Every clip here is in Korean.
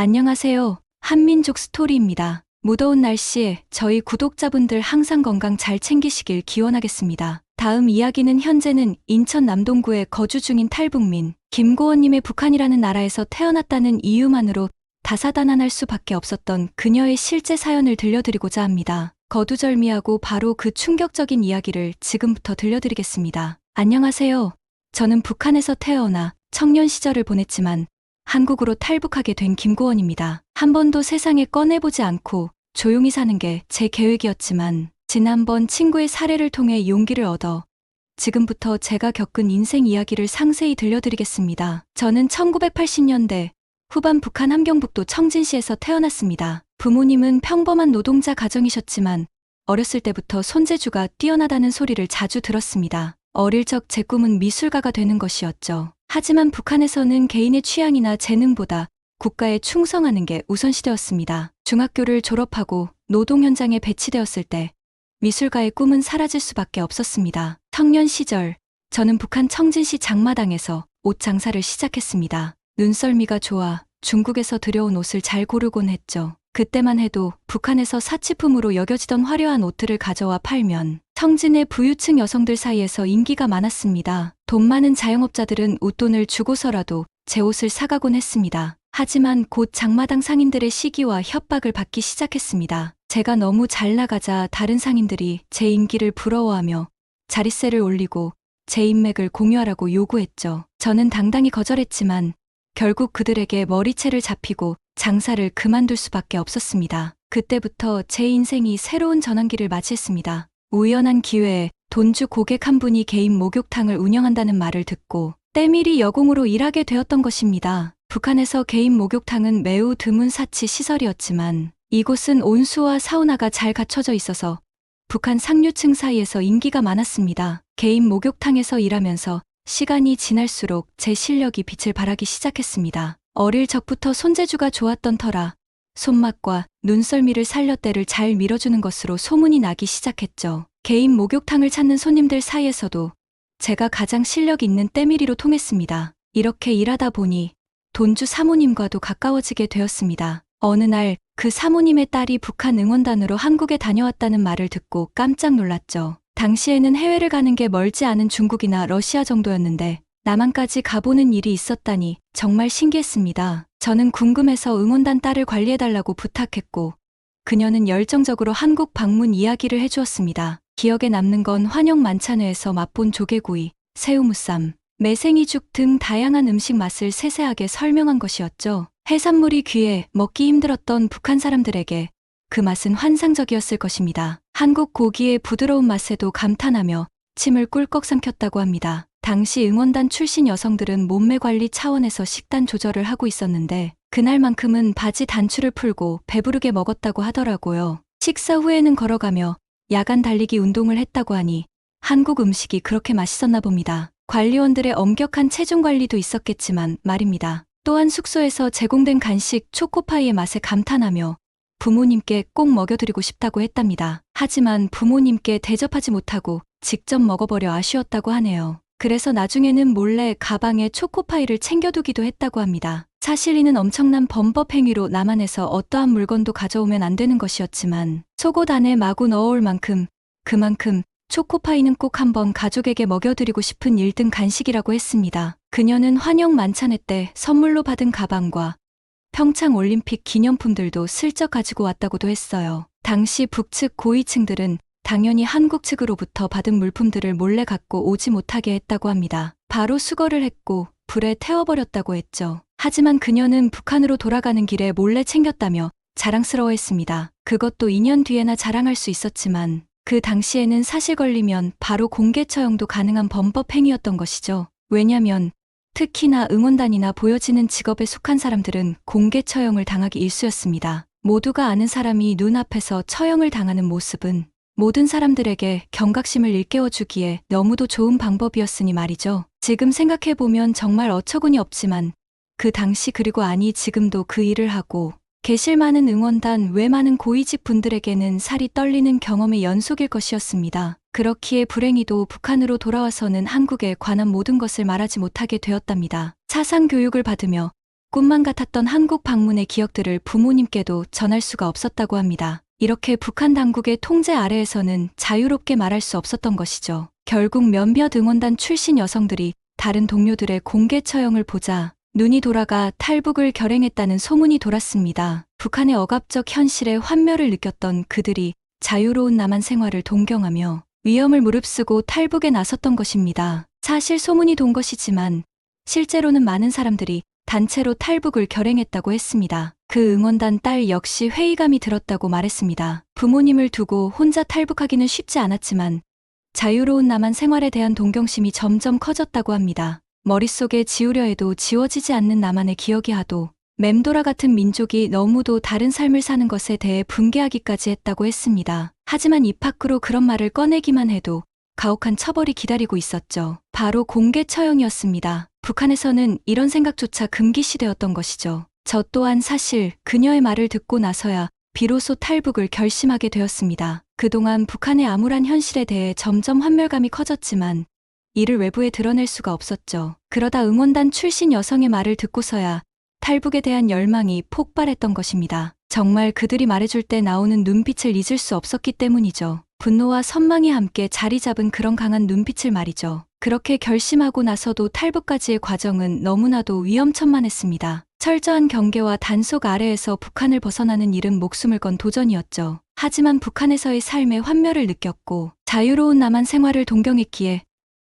안녕하세요. 한민족 스토리입니다. 무더운 날씨에 저희 구독자분들 항상 건강 잘 챙기시길 기원하겠습니다. 다음 이야기는 현재는 인천 남동구에 거주 중인 탈북민 김고원님의 북한이라는 나라에서 태어났다는 이유만으로 다사다난할 수밖에 없었던 그녀의 실제 사연을 들려드리고자 합니다. 거두절미하고 바로 그 충격적인 이야기를 지금부터 들려드리겠습니다. 안녕하세요. 저는 북한에서 태어나 청년 시절을 보냈지만 한국으로 탈북하게 된 김고원입니다. 한 번도 세상에 꺼내보지 않고 조용히 사는 게 제 계획이었지만 지난번 친구의 사례를 통해 용기를 얻어 지금부터 제가 겪은 인생 이야기를 상세히 들려드리겠습니다. 저는 1980년대 후반 북한 함경북도 청진시에서 태어났습니다. 부모님은 평범한 노동자 가정이셨지만 어렸을 때부터 손재주가 뛰어나다는 소리를 자주 들었습니다. 어릴 적 제 꿈은 미술가가 되는 것이었죠. 하지만 북한에서는 개인의 취향이나 재능보다 국가에 충성하는 게 우선시되었습니다. 중학교를 졸업하고 노동 현장에 배치되었을 때 미술가의 꿈은 사라질 수밖에 없었습니다. 청년 시절 저는 북한 청진시 장마당에서 옷 장사를 시작했습니다. 눈썰미가 좋아 중국에서 들여온 옷을 잘 고르곤 했죠. 그때만 해도 북한에서 사치품으로 여겨지던 화려한 옷들을 가져와 팔면 청진의 부유층 여성들 사이에서 인기가 많았습니다. 돈 많은 자영업자들은 웃돈을 주고서라도 제 옷을 사가곤 했습니다. 하지만 곧 장마당 상인들의 시기와 협박을 받기 시작했습니다. 제가 너무 잘 나가자 다른 상인들이 제 인기를 부러워하며 자릿세를 올리고 제 인맥을 공유하라고 요구했죠. 저는 당당히 거절했지만 결국 그들에게 머리채를 잡히고 장사를 그만둘 수밖에 없었습니다. 그때부터 제 인생이 새로운 전환기를 맞이했습니다. 우연한 기회에 돈주 고객 한 분이 개인 목욕탕을 운영한다는 말을 듣고 때밀이 여공으로 일하게 되었던 것입니다. 북한에서 개인 목욕탕은 매우 드문 사치 시설이었지만 이곳은 온수와 사우나가 잘 갖춰져 있어서 북한 상류층 사이에서 인기가 많았습니다. 개인 목욕탕에서 일하면서 시간이 지날수록 제 실력이 빛을 발하기 시작했습니다. 어릴 적부터 손재주가 좋았던 터라 손맛과 눈썰미를 살려 때를 잘 밀어주는 것으로 소문이 나기 시작했죠. 개인 목욕탕을 찾는 손님들 사이에서도 제가 가장 실력 있는 때밀이로 통했습니다. 이렇게 일하다 보니 돈주 사모님과도 가까워지게 되었습니다. 어느 날 그 사모님의 딸이 북한 응원단으로 한국에 다녀왔다는 말을 듣고 깜짝 놀랐죠. 당시에는 해외를 가는 게 멀지 않은 중국이나 러시아 정도였는데 남한까지 가보는 일이 있었다니 정말 신기했습니다. 저는 궁금해서 응원단 딸을 관리해달라고 부탁했고 그녀는 열정적으로 한국 방문 이야기를 해주었습니다. 기억에 남는 건 환영 만찬회에서 맛본 조개구이, 새우무쌈, 매생이죽 등 다양한 음식 맛을 세세하게 설명한 것이었죠. 해산물이 귀해 먹기 힘들었던 북한 사람들에게 그 맛은 환상적이었을 것입니다. 한국 고기의 부드러운 맛에도 감탄하며 침을 꿀꺽 삼켰다고 합니다. 당시 응원단 출신 여성들은 몸매 관리 차원에서 식단 조절을 하고 있었는데 그날만큼은 바지 단추를 풀고 배부르게 먹었다고 하더라고요. 식사 후에는 걸어가며 야간 달리기 운동을 했다고 하니 한국 음식이 그렇게 맛있었나 봅니다. 관리원들의 엄격한 체중 관리도 있었겠지만 말입니다. 또한 숙소에서 제공된 간식 초코파이의 맛에 감탄하며 부모님께 꼭 먹여드리고 싶다고 했답니다. 하지만 부모님께 대접하지 못하고 직접 먹어버려 아쉬웠다고 하네요. 그래서 나중에는 몰래 가방에 초코파이를 챙겨두기도 했다고 합니다. 사실 이는 엄청난 범법 행위로 남한에서 어떠한 물건도 가져오면 안 되는 것이었지만 속옷 안에 마구 넣어올 만큼 그만큼 초코파이는 꼭 한번 가족에게 먹여드리고 싶은 1등 간식이라고 했습니다. 그녀는 환영 만찬회 때 선물로 받은 가방과 평창올림픽 기념품들도 슬쩍 가지고 왔다고도 했어요. 당시 북측 고위층들은 당연히 한국 측으로부터 받은 물품들을 몰래 갖고 오지 못하게 했다고 합니다. 바로 수거를 했고 불에 태워버렸다고 했죠. 하지만 그녀는 북한으로 돌아가는 길에 몰래 챙겼다며 자랑스러워했습니다. 그것도 2년 뒤에나 자랑할 수 있었지만 그 당시에는 사실 걸리면 바로 공개 처형도 가능한 범법 행위였던 것이죠. 왜냐면 특히나 응원단이나 보여지는 직업에 속한 사람들은 공개 처형을 당하기 일쑤였습니다. 모두가 아는 사람이 눈앞에서 처형을 당하는 모습은 모든 사람들에게 경각심을 일깨워주기에 너무도 좋은 방법이었으니 말이죠. 지금 생각해보면 정말 어처구니 없지만 그 당시 그리고 아니 지금도 그 일을 하고 계실 많은 응원단 외 많은 고위직 분들에게는 살이 떨리는 경험의 연속일 것이었습니다. 그렇기에 불행히도 북한으로 돌아와서는 한국에 관한 모든 것을 말하지 못하게 되었답니다. 사상 교육을 받으며 꿈만 같았던 한국 방문의 기억들을 부모님께도 전할 수가 없었다고 합니다. 이렇게 북한 당국의 통제 아래에서는 자유롭게 말할 수 없었던 것이죠. 결국 몇몇 응원단 출신 여성들이 다른 동료들의 공개 처형을 보자 눈이 돌아가 탈북을 결행했다는 소문이 돌았습니다. 북한의 억압적 현실에 환멸을 느꼈던 그들이 자유로운 남한 생활을 동경하며 위험을 무릅쓰고 탈북에 나섰던 것입니다. 사실 소문이 돈 것이지만 실제로는 많은 사람들이 단체로 탈북을 결행했다고 했습니다. 그 응원단 딸 역시 회의감이 들었다고 말했습니다. 부모님을 두고 혼자 탈북하기는 쉽지 않았지만 자유로운 남한 생활에 대한 동경심이 점점 커졌다고 합니다. 머릿속에 지우려 해도 지워지지 않는 남한의 기억이 하도 맴돌아 같은 민족이 너무도 다른 삶을 사는 것에 대해 분개하기까지 했다고 했습니다. 하지만 입 밖으로 그런 말을 꺼내기만 해도 가혹한 처벌이 기다리고 있었죠. 바로 공개 처형이었습니다. 북한에서는 이런 생각조차 금기시되었던 것이죠. 저 또한 사실 그녀의 말을 듣고 나서야 비로소 탈북을 결심하게 되었습니다. 그동안 북한의 암울한 현실에 대해 점점 환멸감이 커졌지만 이를 외부에 드러낼 수가 없었죠. 그러다 응원단 출신 여성의 말을 듣고서야 탈북에 대한 열망이 폭발했던 것입니다. 정말 그들이 말해줄 때 나오는 눈빛을 잊을 수 없었기 때문이죠. 분노와 선망이 함께 자리 잡은 그런 강한 눈빛을 말이죠. 그렇게 결심하고 나서도 탈북까지의 과정은 너무나도 위험천만했습니다. 철저한 경계와 단속 아래에서 북한을 벗어나는 일은 목숨을 건 도전이었죠. 하지만 북한에서의 삶의 환멸을 느꼈고 자유로운 남한 생활을 동경했기에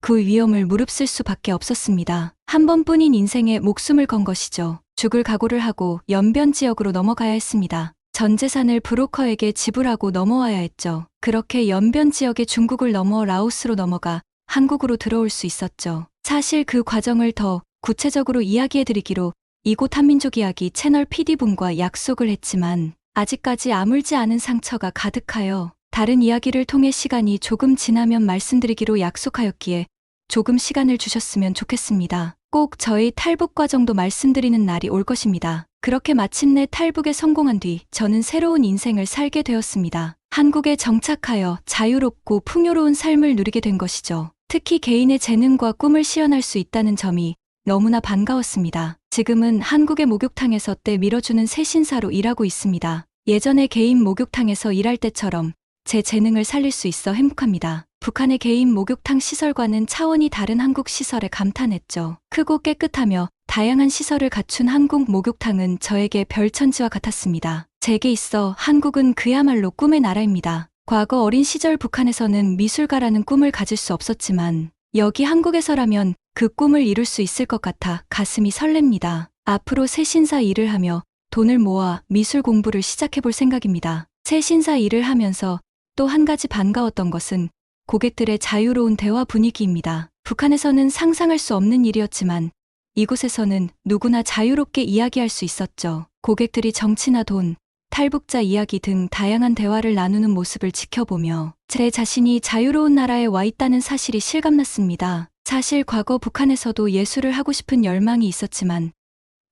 그 위험을 무릅쓸 수밖에 없었습니다. 한 번뿐인 인생에 목숨을 건 것이죠. 죽을 각오를 하고 연변 지역으로 넘어가야 했습니다. 전 재산을 브로커에게 지불하고 넘어와야 했죠. 그렇게 연변 지역의 중국을 넘어 라오스로 넘어가 한국으로 들어올 수 있었죠. 사실 그 과정을 더 구체적으로 이야기해드리기로 이곳 한민족 이야기 채널 PD분과 약속을 했지만 아직까지 아물지 않은 상처가 가득하여 다른 이야기를 통해 시간이 조금 지나면 말씀드리기로 약속하였기에 조금 시간을 주셨으면 좋겠습니다. 꼭 저희 탈북 과정도 말씀드리는 날이 올 것입니다. 그렇게 마침내 탈북에 성공한 뒤 저는 새로운 인생을 살게 되었습니다. 한국에 정착하여 자유롭고 풍요로운 삶을 누리게 된 것이죠. 특히 개인의 재능과 꿈을 실현할 수 있다는 점이 너무나 반가웠습니다. 지금은 한국의 목욕탕에서 때 밀어주는 세신사로 일하고 있습니다. 예전에 개인 목욕탕에서 일할 때처럼 제 재능을 살릴 수 있어 행복합니다. 북한의 개인 목욕탕 시설과는 차원이 다른 한국 시설에 감탄했죠. 크고 깨끗하며 다양한 시설을 갖춘 한국 목욕탕은 저에게 별천지와 같았습니다. 제게 있어 한국은 그야말로 꿈의 나라입니다. 과거 어린 시절 북한에서는 미술가라는 꿈을 가질 수 없었지만 여기 한국에서라면 그 꿈을 이룰 수 있을 것 같아 가슴이 설렙니다. 앞으로 세신사 일을 하며 돈을 모아 미술 공부를 시작해볼 생각입니다. 세신사 일을 하면서 또 한 가지 반가웠던 것은 고객들의 자유로운 대화 분위기입니다. 북한에서는 상상할 수 없는 일이었지만 이곳에서는 누구나 자유롭게 이야기할 수 있었죠. 고객들이 정치나 돈, 탈북자 이야기 등 다양한 대화를 나누는 모습을 지켜보며 제 자신이 자유로운 나라에 와 있다는 사실이 실감났습니다. 사실 과거 북한에서도 예술을 하고 싶은 열망이 있었지만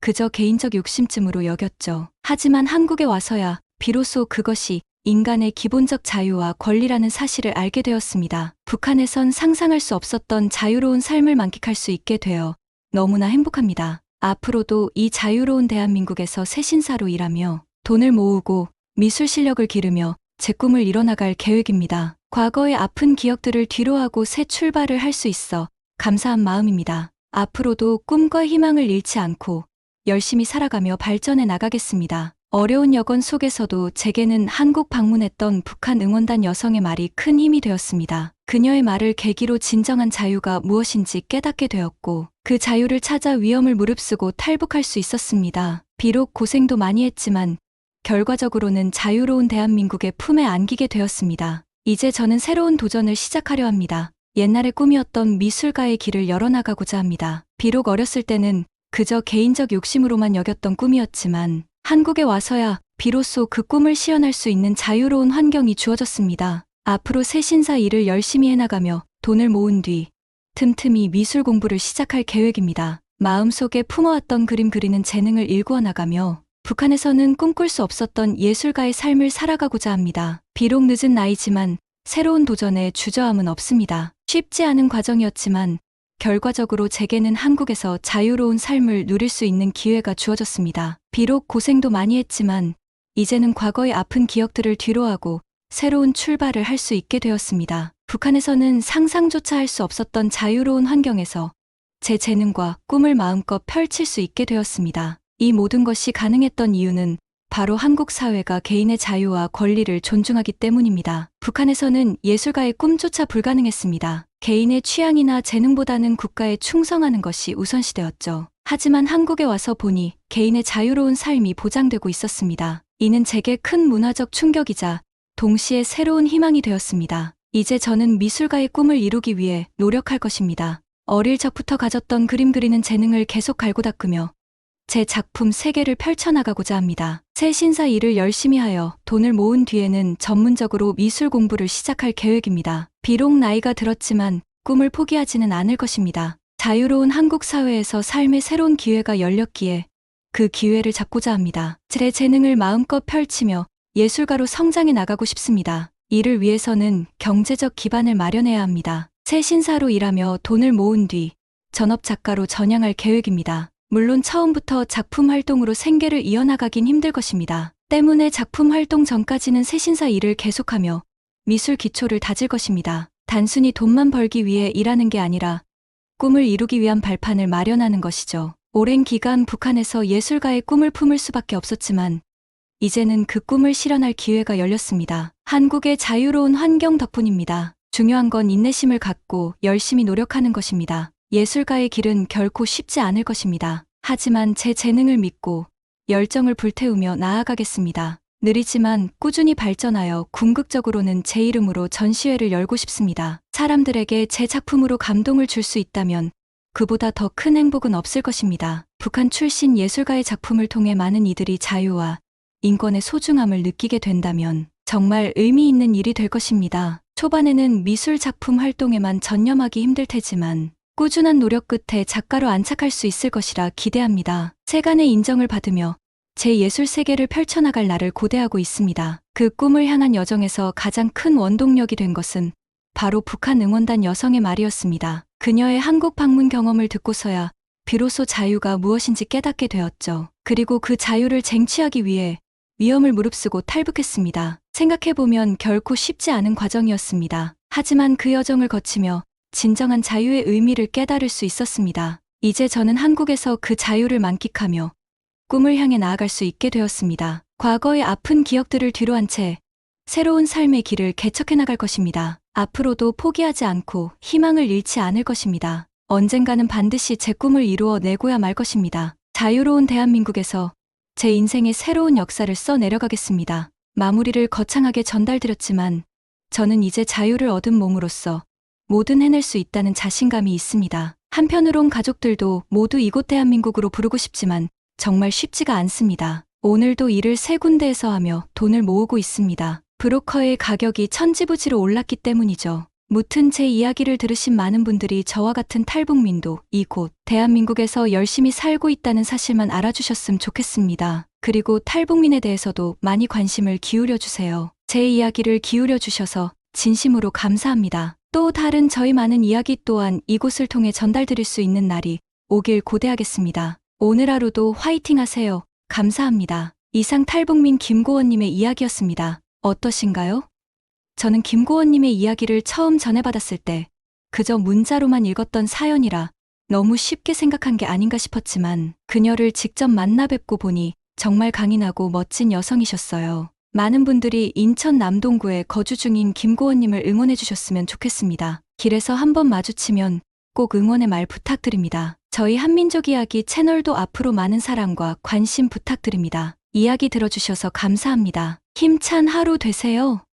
그저 개인적 욕심쯤으로 여겼죠. 하지만 한국에 와서야 비로소 그것이 인간의 기본적 자유와 권리라는 사실을 알게 되었습니다. 북한에선 상상할 수 없었던 자유로운 삶을 만끽할 수 있게 되어 너무나 행복합니다. 앞으로도 이 자유로운 대한민국에서 세신사로 일하며 돈을 모으고 미술 실력을 기르며 제 꿈을 이뤄나갈 계획입니다. 과거의 아픈 기억들을 뒤로하고 새 출발을 할 수 있어 감사한 마음입니다. 앞으로도 꿈과 희망을 잃지 않고 열심히 살아가며 발전해 나가겠습니다. 어려운 여건 속에서도 제게는 한국 방문했던 북한 응원단 여성의 말이 큰 힘이 되었습니다. 그녀의 말을 계기로 진정한 자유가 무엇인지 깨닫게 되었고 그 자유를 찾아 위험을 무릅쓰고 탈북할 수 있었습니다. 비록 고생도 많이 했지만 결과적으로는 자유로운 대한민국의 품에 안기게 되었습니다. 이제 저는 새로운 도전을 시작하려 합니다. 옛날의 꿈이었던 미술가의 길을 열어나가고자 합니다. 비록 어렸을 때는 그저 개인적 욕심으로만 여겼던 꿈이었지만 한국에 와서야 비로소 그 꿈을 실현할 수 있는 자유로운 환경이 주어졌습니다. 앞으로 세신사 일을 열심히 해나가며 돈을 모은 뒤 틈틈이 미술 공부를 시작할 계획입니다. 마음속에 품어왔던 그림 그리는 재능을 일구어 나가며 북한에서는 꿈꿀 수 없었던 예술가의 삶을 살아가고자 합니다. 비록 늦은 나이지만 새로운 도전에 주저함은 없습니다. 쉽지 않은 과정이었지만 결과적으로 제게는 한국에서 자유로운 삶을 누릴 수 있는 기회가 주어졌습니다. 비록 고생도 많이 했지만 이제는 과거의 아픈 기억들을 뒤로하고 새로운 출발을 할 수 있게 되었습니다. 북한에서는 상상조차 할 수 없었던 자유로운 환경에서 제 재능과 꿈을 마음껏 펼칠 수 있게 되었습니다. 이 모든 것이 가능했던 이유는 바로 한국 사회가 개인의 자유와 권리를 존중하기 때문입니다. 북한에서는 예술가의 꿈조차 불가능했습니다. 개인의 취향이나 재능보다는 국가에 충성하는 것이 우선시되었죠. 하지만 한국에 와서 보니 개인의 자유로운 삶이 보장되고 있었습니다. 이는 제게 큰 문화적 충격이자 동시에 새로운 희망이 되었습니다. 이제 저는 미술가의 꿈을 이루기 위해 노력할 것입니다. 어릴 적부터 가졌던 그림 그리는 재능을 계속 갈고 닦으며 제 작품 세계를 펼쳐나가고자 합니다. 새 신사 일을 열심히 하여 돈을 모은 뒤에는 전문적으로 미술 공부를 시작할 계획입니다. 비록 나이가 들었지만 꿈을 포기하지는 않을 것입니다. 자유로운 한국 사회에서 삶의 새로운 기회가 열렸기에 그 기회를 잡고자 합니다. 제 재능을 마음껏 펼치며 예술가로 성장해 나가고 싶습니다. 이를 위해서는 경제적 기반을 마련해야 합니다. 새 신사로 일하며 돈을 모은 뒤 전업 작가로 전향할 계획입니다. 물론 처음부터 작품 활동으로 생계를 이어나가긴 힘들 것입니다. 때문에 작품 활동 전까지는 새신사 일을 계속하며 미술 기초를 다질 것입니다. 단순히 돈만 벌기 위해 일하는 게 아니라 꿈을 이루기 위한 발판을 마련하는 것이죠. 오랜 기간 북한에서 예술가의 꿈을 품을 수밖에 없었지만 이제는 그 꿈을 실현할 기회가 열렸습니다. 한국의 자유로운 환경 덕분입니다. 중요한 건 인내심을 갖고 열심히 노력하는 것입니다. 예술가의 길은 결코 쉽지 않을 것입니다. 하지만 제 재능을 믿고 열정을 불태우며 나아가겠습니다. 느리지만 꾸준히 발전하여 궁극적으로는 제 이름으로 전시회를 열고 싶습니다. 사람들에게 제 작품으로 감동을 줄 수 있다면 그보다 더 큰 행복은 없을 것입니다. 북한 출신 예술가의 작품을 통해 많은 이들이 자유와 인권의 소중함을 느끼게 된다면 정말 의미 있는 일이 될 것입니다. 초반에는 미술 작품 활동에만 전념하기 힘들 테지만 꾸준한 노력 끝에 작가로 안착할 수 있을 것이라 기대합니다. 세간의 인정을 받으며 제 예술 세계를 펼쳐나갈 날을 고대하고 있습니다. 그 꿈을 향한 여정에서 가장 큰 원동력이 된 것은 바로 북한 응원단 여성의 말이었습니다. 그녀의 한국 방문 경험을 듣고서야 비로소 자유가 무엇인지 깨닫게 되었죠. 그리고 그 자유를 쟁취하기 위해 위험을 무릅쓰고 탈북했습니다. 생각해보면 결코 쉽지 않은 과정이었습니다. 하지만 그 여정을 거치며 진정한 자유의 의미를 깨달을 수 있었습니다. 이제 저는 한국에서 그 자유를 만끽하며 꿈을 향해 나아갈 수 있게 되었습니다. 과거의 아픈 기억들을 뒤로한 채 새로운 삶의 길을 개척해 나갈 것입니다. 앞으로도 포기하지 않고 희망을 잃지 않을 것입니다. 언젠가는 반드시 제 꿈을 이루어 내고야 말 것입니다. 자유로운 대한민국에서 제 인생의 새로운 역사를 써 내려가겠습니다. 마무리를 거창하게 전달드렸지만 저는 이제 자유를 얻은 몸으로써 뭐든 해낼 수 있다는 자신감이 있습니다. 한편으론 가족들도 모두 이곳 대한민국으로 부르고 싶지만 정말 쉽지가 않습니다. 오늘도 일을 세 군데에서 하며 돈을 모으고 있습니다. 브로커의 가격이 천지부지로 올랐기 때문이죠. 무튼 제 이야기를 들으신 많은 분들이 저와 같은 탈북민도 이곳 대한민국에서 열심히 살고 있다는 사실만 알아주셨으면 좋겠습니다. 그리고 탈북민에 대해서도 많이 관심을 기울여 주세요. 제 이야기를 기울여 주셔서 진심으로 감사합니다. 또 다른 저희 많은 이야기 또한 이곳을 통해 전달드릴 수 있는 날이 오길 고대하겠습니다. 오늘 하루도 화이팅 하세요. 감사합니다. 이상 탈북민 김고원님의 이야기였습니다. 어떠신가요? 저는 김고원님의 이야기를 처음 전해받았을 때 그저 문자로만 읽었던 사연이라 너무 쉽게 생각한 게 아닌가 싶었지만 그녀를 직접 만나 뵙고 보니 정말 강인하고 멋진 여성이셨어요. 많은 분들이 인천 남동구에 거주 중인 김고원님을 응원해 주셨으면 좋겠습니다. 길에서 한번 마주치면 꼭 응원의 말 부탁드립니다. 저희 한민족 이야기 채널도 앞으로 많은 사랑과 관심 부탁드립니다. 이야기 들어주셔서 감사합니다. 힘찬 하루 되세요.